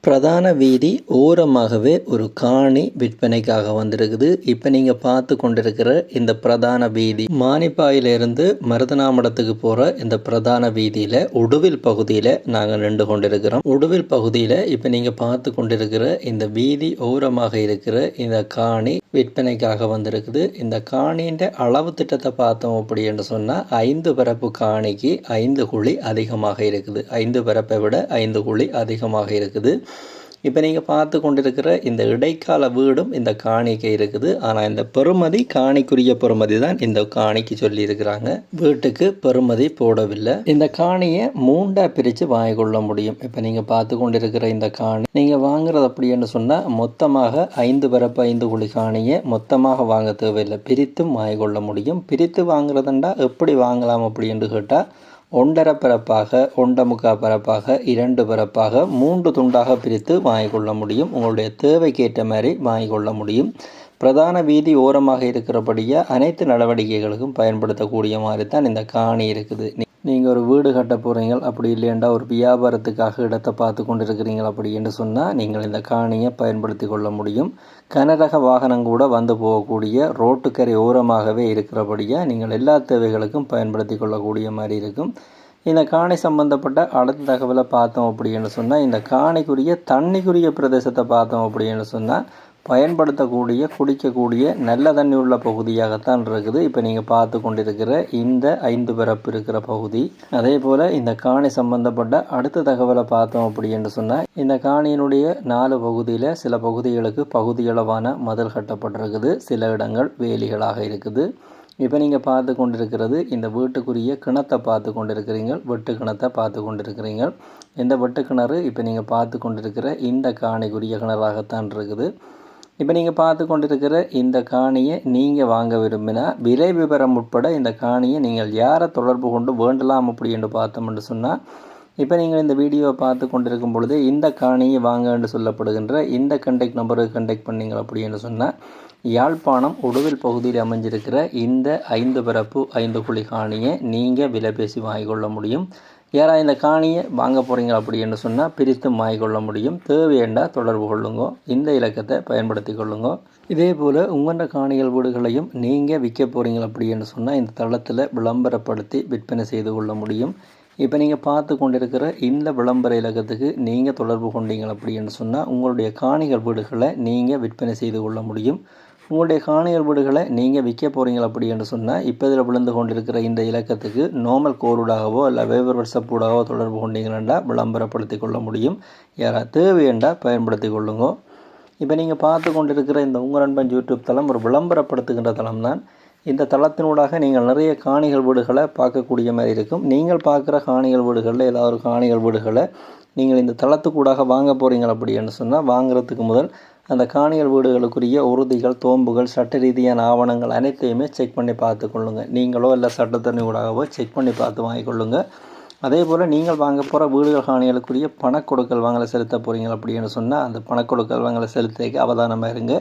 பிரதான வீதி ஓரமாகவே ஒரு காணி விற்பனைக்காக வந்திருக்குது. இப்போ நீங்கள் பார்த்து கொண்டிருக்கிற இந்த பிரதான வீதி மானிப்பாயிலிருந்து மருதனாமடத்துக்கு போகிற இந்த பிரதான வீதியில் உடுவில் பகுதியில் நாங்கள் நின்று கொண்டிருக்கிறோம். உடுவில் பகுதியில் இப்போ நீங்கள் பார்த்து கொண்டிருக்கிற இந்த வீதி ஓரமாக இருக்கிற இந்த காணி விற்பனைக்காக வந்திருக்குது. இந்த காணியின் அளவு திட்டத்தை பார்த்தோம் அப்படின்னு சொன்னால் 5 பரப்பு காணிக்கு 5 குழி அதிகமாக இருக்குது. 5 பரப்பை விட 5 குழி அதிகமாக இருக்குது. இப்போ நீங்கள் பார்த்து கொண்டிருக்கிற இந்த இடைக்கால வீடும் இந்த காணிக்கு இருக்குது. ஆனால் இந்த பெறுமதி காணிக்குரிய பெறுமதி தான் இந்த காணிக்கு சொல்லியிருக்கிறாங்க. வீட்டுக்கு பெறுமதி போடவில்லை. இந்த காணியை 3 பிரித்து வாங்கி கொள்ள முடியும். இப்போ நீங்கள் பார்த்து கொண்டிருக்கிற இந்த காணி நீங்கள் வாங்குறது அப்படின்னு சொன்னால் மொத்தமாக 5 பரப்பு 5 குழி காணியை மொத்தமாக வாங்க தேவையில்லை, பிரித்தும் வாங்கி கொள்ள முடியும். பிரித்து வாங்குறதுண்டா எப்படி வாங்கலாம் அப்படின்னு கேட்டால் 1.5 பரப்பாக, 1.25 பரப்பாக, 2 பரப்பாக, 3 துண்டாக பிரித்து வாங்கிக்கொள்ள முடியும். உங்களுடைய தேவைக்கேற்ற மாதிரி வாங்கிக்கொள்ள முடியும். பிரதான வீதி ஓரமாக இருக்கிறபடியே அனைத்து நடவடிக்கைகளுக்கும் பயன்படுத்தக்கூடிய மாதிரி தான் இந்த காணி இருக்குது. நீங்கள் ஒரு வீடு கட்ட போகிறீங்க, அப்படி இல்லைண்டா ஒரு வியாபாரத்துக்காக இடத்தை பார்த்து கொண்டு இருக்கிறீங்க அப்படின்னு சொன்னால் நீங்கள் இந்த காணியை பயன்படுத்தி கொள்ள முடியும். கனரக வாகனம் கூட வந்து போகக்கூடிய ரோட்டுக்கரை ஓரமாகவே இருக்கிறபடியே நீங்கள் எல்லா தேவைகளுக்கும் பயன்படுத்தி கொள்ளக்கூடிய மாதிரி இருக்கும். இந்த காணி சம்பந்தப்பட்ட அடுத்த தகவலை பார்த்தோம் அப்படின்னு சொன்னால், இந்த காணிக்குரிய தண்ணிக்குரிய பிரதேசத்தை பார்த்தோம் அப்படின்னு சொன்னால் பயன்படுத்தக்கூடிய குடிக்கக்கூடிய நல்ல தண்ணி உள்ள பகுதியாகத்தான் இருக்குது. இப்போ நீங்கள் பார்த்து கொண்டிருக்கிற இந்த 5 பரப்பு இருக்கிற பகுதி. அதே போல் இந்த காணி சம்பந்தப்பட்ட அடுத்த தகவலை பார்த்தோம் அப்படின்னு சொன்னால், இந்த காணியினுடைய 4 பகுதியில் சில பகுதிகளுக்கு பகுதியளவான மதில் கட்டப்பட்டிருக்குது, சில இடங்கள் வேலிகளாக இருக்குது. இப்போ நீங்கள் பார்த்து கொண்டிருக்கிறது இந்த வீட்டுக்குரிய கிணத்தை பார்த்து கொண்டிருக்கிறீங்க, வெட்டு கிணத்தை பார்த்து கொண்டிருக்கிறீங்க. இந்த வெட்டு கிணறு இப்போ நீங்கள் பார்த்து கொண்டிருக்கிற இந்த காணிக்குரிய கிணறாகத்தான் இருக்குது. இப்போ நீங்கள் பார்த்து கொண்டிருக்கிற இந்த காணியை நீங்கள் வாங்க விரும்பினா விலை விவரம் உட்பட இந்த காணியை நீங்கள் யாரை தொடர்பு கொண்டு வேண்டலாம் அப்படின்னு பார்த்தோம்னு சொன்னால், இப்போ நீங்கள் இந்த வீடியோவை பார்த்து கொண்டிருக்கும் பொழுது இந்த காணியை வாங்கன்னு சொல்லப்படுகின்ற இந்த கண்டெக்ட் நம்பருக்கு கண்டெக்ட் பண்ணிங்க அப்படின்னு சொன்னால், யாழ்ப்பாணம் உடுவில் பகுதியில் அமைஞ்சிருக்கிற இந்த 5 பரப்பு 5 குழி காணியை நீங்கள் விலை பேசி வாங்கிக்கொள்ள முடியும். யாரா இந்த காணியை வாங்க போகிறீங்க அப்படின்னு சொன்னால் பிரித்து வாங்கிக்கொள்ள முடியும். தேவையண்டா தொடர்பு கொள்ளுங்க, இந்த இலக்கத்தை பயன்படுத்தி கொள்ளுங்க. இதே போல் உங்களோட காணிகள் வீடுகளையும் நீங்கள் விற்க போகிறீங்க அப்படின்னு சொன்னால் இந்த தளத்தில் விளம்பரப்படுத்தி விற்பனை செய்து கொள்ள முடியும். இப்போ நீங்கள் பார்த்து கொண்டிருக்கிற இந்த விளம்பர இலக்கத்துக்கு நீங்கள் தொடர்பு கொண்டீங்க அப்படின்னு சொன்னால் உங்களுடைய காணிகள் வீடுகளை நீங்கள் விற்பனை செய்து கொள்ள முடியும். உங்களுடைய காணிகள் வீடுகளை நீங்கள் விற்க போகிறீங்க அப்படின்னு சொன்னால் இப்போ இதில் விழுந்து கொண்டிருக்கிற இந்த இலக்கத்துக்கு நார்மல் கோரூடாகவோ இல்லை வேவர் வாட்ஸ்அப்பூடாகவோ தொடர்பு கொண்டீங்கன்னா விளம்பரப்படுத்தி கொள்ள முடியும். யாராவது தேவையண்டா பயன்படுத்தி கொள்ளுங்க. இப்போ நீங்கள் பார்த்து கொண்டிருக்கிற இந்த உங்கள் நண்பன் யூடியூப் தளம் ஒரு விளம்பரப்படுத்துகின்ற தளம் தான். இந்த தளத்தினூடாக நீங்கள் நிறைய காணிகள் வீடுகளை பார்க்கக்கூடிய மாதிரி இருக்கும். நீங்கள் பார்க்குற காணிகள் வீடுகளில் ஏதாவது காணிகள் வீடுகளை நீங்கள் இந்த தளத்துக்கூடாக வாங்க போகிறீங்க அப்படின்னு சொன்னால் வாங்குறதுக்கு முதல் அந்த காணிகள் வீடுகளுக்குரிய உறுதிகள், தோம்புகள், சட்ட ரீதியான ஆவணங்கள் அனைத்தையுமே செக் பண்ணி பார்த்து கொள்ளுங்கள். நீங்களோ இல்லை சட்டத்தண்ணி ஊடாகவோ செக் பண்ணி பார்த்து வாங்கிக்கொள்ளுங்க. அதே போல் நீங்கள் வாங்க போகிற வீடுகள் காணிகளுக்குரிய பணக்கொடுக்கல் வாங்கலை செலுத்த போகிறீங்க அப்படின்னு சொன்னால் அந்த பணக்கொடுக்கல் வாங்கலை செலுத்திக்க அவதானமாக இருங்க.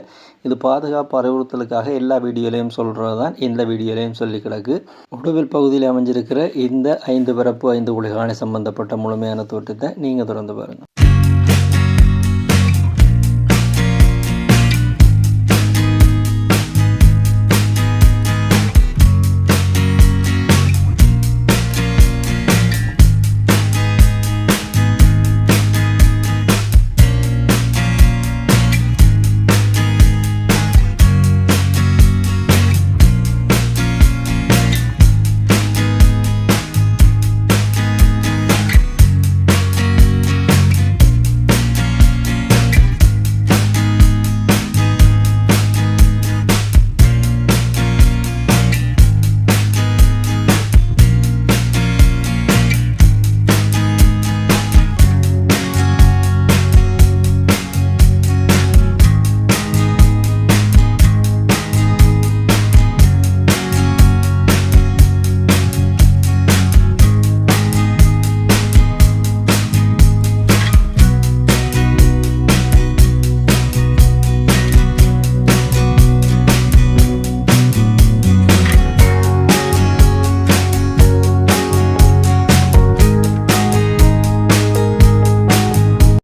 இது பாதுகாப்பு அறிவுறுத்தலுக்காக எல்லா வீடியோலையும் சொல்கிறது தான் இந்த வீடியோலையும் சொல்லி கிடக்கு. உடுவில் பகுதியில் அமைஞ்சிருக்கிற இந்த 5 பரப்பு 5 குழி காணி சம்பந்தப்பட்ட முழுமையான தோட்டத்தை நீங்கள் தொடர்ந்து பாருங்கள்.